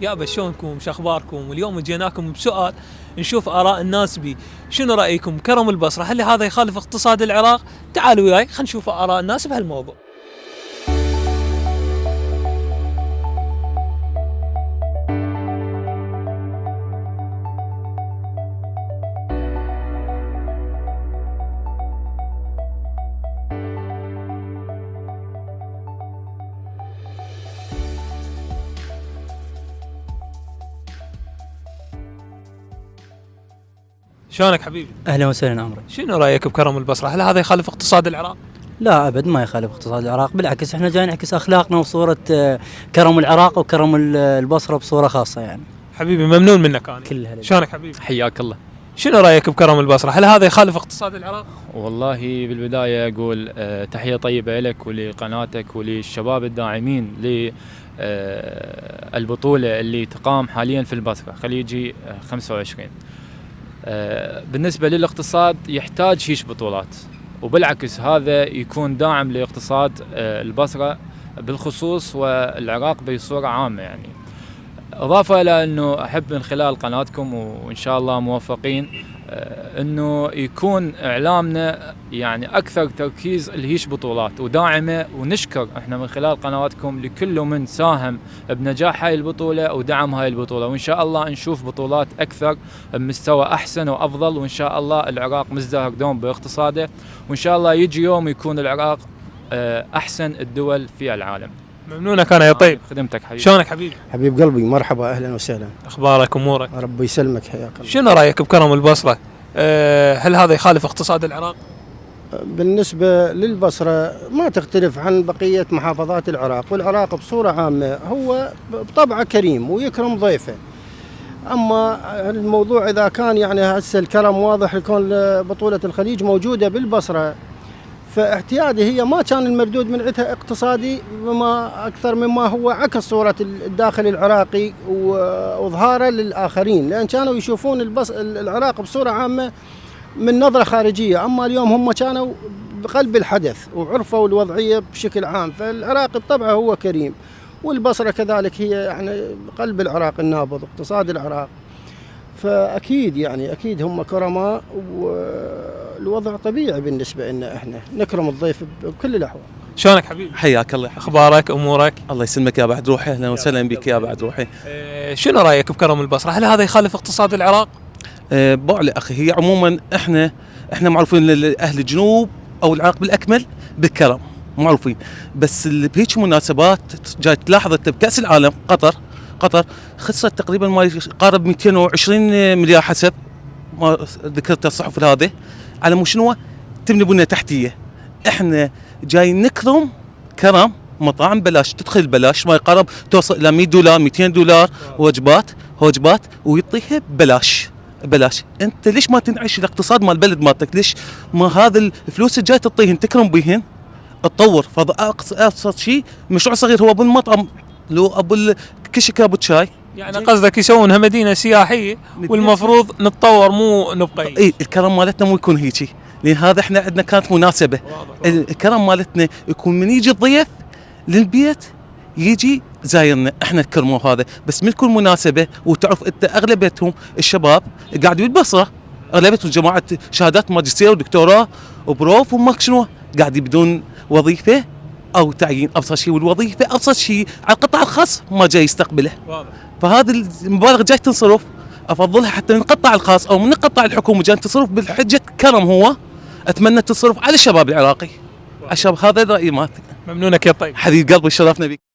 يابا شلونكم شو اخباركم؟ واليوم جيناكم بسؤال نشوف اراء الناس بيه. شنو رايكم كرم البصره هل هذا يخالف اقتصاد العراق؟ تعالوا وياي خلينا نشوف اراء الناس بهالموضوع. شلونك حبيبي؟ اهلا وسهلا عمري. شنو رايك بكرم البصره؟ هل هذا يخالف اقتصاد العراق؟ لا ابد ما يخالف اقتصاد العراق، بالعكس احنا جاي نعكس اخلاقنا وصوره كرم العراق وكرم البصره بصوره خاصه يعني. حبيبي ممنون منك انا. كلها شلونك حبيبي؟ حياك الله. شنو رايك بكرم البصره؟ هل هذا يخالف اقتصاد العراق؟ والله بالبدايه اقول تحيه طيبه لك ولقناتك وللشباب الداعمين للبطوله اللي تقام حاليا في البصره خليجي 25. بالنسبه للاقتصاد يحتاج هيش بطولات، وبالعكس هذا يكون داعم لاقتصاد البصره بالخصوص والعراق بصوره عامه يعني. اضافه الى انه احب من خلال قناتكم وان شاء الله موفقين انه يكون اعلامنا يعني اكثر تركيز لهيش بطولات وداعمه، ونشكر احنا من خلال قنواتكم لكل من ساهم بنجاح هاي البطوله ودعم هاي البطوله، وان شاء الله نشوف بطولات اكثر بمستوى احسن وافضل، وان شاء الله العراق مزدهر دوم باقتصاده، وان شاء الله يجي يوم يكون العراق احسن الدول في العالم. ممنونك انا يا طيب. خدمتك حبيبي. شلونك حبيبي؟ حبيب قلبي مرحبا اهلا وسهلا. اخبارك امورك؟ ربي يسلمك حياك الله. شنو رايك بكرم البصره؟ هل هذا يخالف اقتصاد العراق؟ بالنسبه للبصره ما تختلف عن بقيه محافظات العراق، والعراق بصوره عامه هو بطبعه كريم ويكرم ضيفه. اما الموضوع اذا كان يعني هسه الكرم واضح يكون بطوله الخليج موجوده بالبصره، فاعتيادي هي ما كان المردود من عندها اقتصادي بما اكثر مما هو عكس صوره الداخل العراقي واظهاره للاخرين، لان كانوا يشوفون العراق بصوره عامه من نظره خارجيه، اما اليوم هم كانوا بقلب الحدث وعرفوا الوضعيه بشكل عام، فالعراق بطبعه هو كريم، والبصره كذلك هي يعني قلب العراق النابض اقتصاد العراق، فاكيد يعني اكيد هم كرماء والوضع طبيعي بالنسبه لنا، احنا نكرم الضيف بكل الاحوال. شلونك حبيبي؟ حياك الله. اخبارك امورك؟ الله يسلمك يا بعد روحي. اهلا وسهلا بك يا بعد روحي. شنو رايك بكرم البصره؟ هل هذا يخالف اقتصاد العراق؟ بعلي اخي، هي عموما احنا معروفين اهل الجنوب او العراق بالاكمل بالكرم معروفين، بس اللي بهيك مناسبات جاي تلاحظ انت بكاس العالم قطر خسرت تقريبا ما يقارب 220 مليار حسب ما ذكرت الصحف هذه، على مو شنو تبني بنيه تحتيه. احنا جاي نكرم كرم مطاعم بلاش، تدخل بلاش ما يقارب توصل الى 100 دولار 200 دولار وجبات ويعطيها بلاش. انت ليش ما تنعش الاقتصاد مال البلد مالتك؟ ليش ما هذا الفلوس الجاي تعطيهن تكرم بيهن تطور؟ فاقصد شيء مشروع صغير هو ابو المطعم لو ابو كشك ابو شاي، يعني قصدك يسوونها مدينه سياحيه والمفروض نتطور مو نبقى. اي الكرم مالتنا مو يكون هيجي، لان هذا احنا عندنا كانت مناسبه. الكرم مالتنا يكون من يجي الضيف للبيت يجي زايرنا احنا نكرمه هذا، بس من كل مناسبه. وتعرف انت اغلبيتهم الشباب قاعدين بالبصره، اغلبيتهم جماعه شهادات ماجستير ودكتوراه وبروف وما شنو، قاعدين بدون وظيفه او تعيين ابسط شيء، والوظيفه ابسط شيء على القطاع الخاص ما جاي يستقبله. فهذه المبالغ جاي تنصرف افضلها حتى من القطاع الخاص او من القطاع الحكومي جاي تصرف بالحجه كرم، هو اتمنى تصرف على الشباب العراقي. الشباب هذا رايي مالتي. ممنونك يا طيب. حبيب قلبي شرفنا بك.